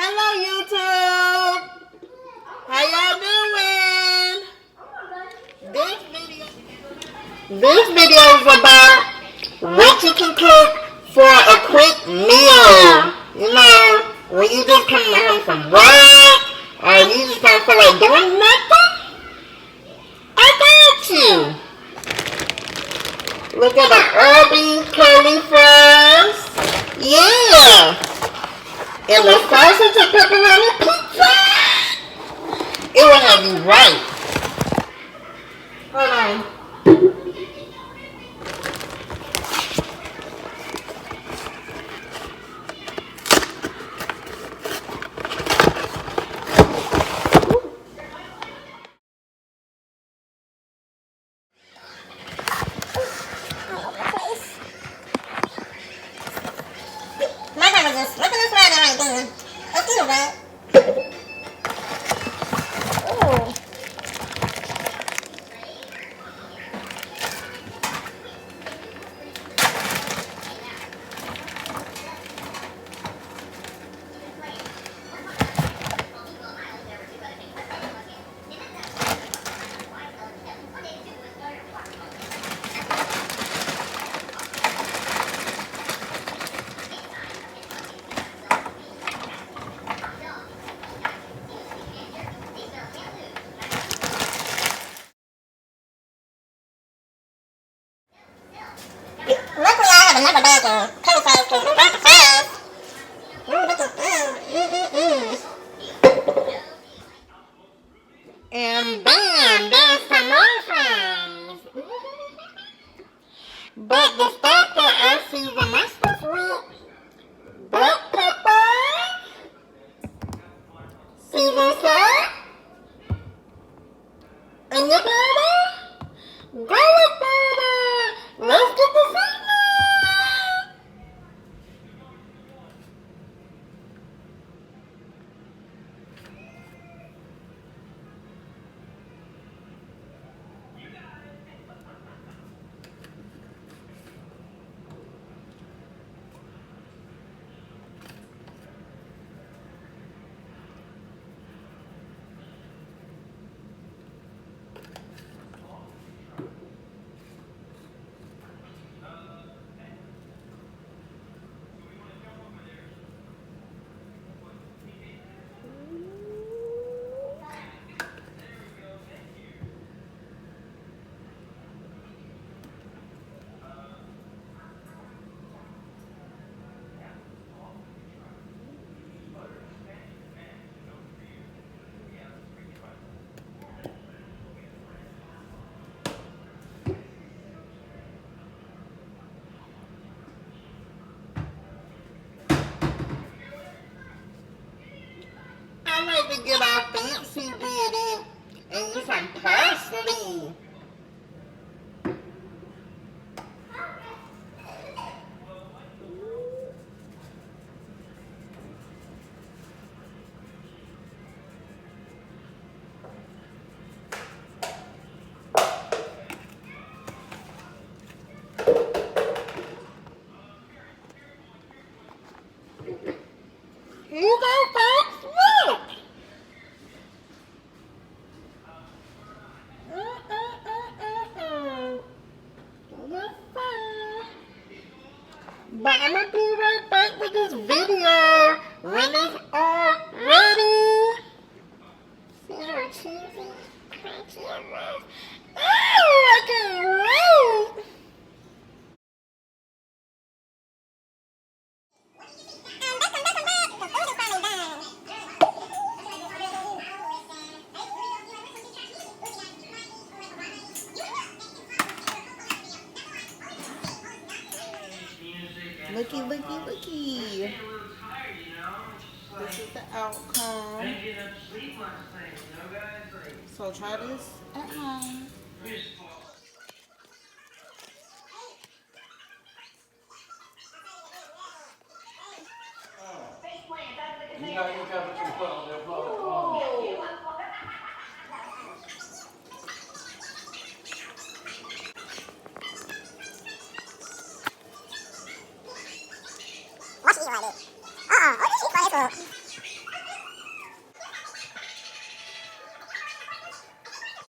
Hello, YouTube. How y'all doing? This video is about what you can cook for a quick meal. You know, when you just come home from work or you just don't feel like doing nothing, I got you. Look at the herby curly fries. Yeah. And the sausage and pepperoni pizza. It will have you right. Hold on. My mama just looking this right now. Let's do that. Ooh. Luckily, I have another bag of curly fries because we got the fries. Ooh, look at that. And bam, there's some more fries. But the stuff that I see the mustard with, black pepper, seasoned salt, onion powder, garlic powder. Let's get the seasoning. I like to get all fancy with it and use some parsley. Here you go, folks. Look. Yes, sir. But I'm going to be right back with this video when it's all ready. See how cheesy, crunchy it was. Oh, I can't wait. Looky, looky, looky. This is the outcome. So try this at home. You got your capital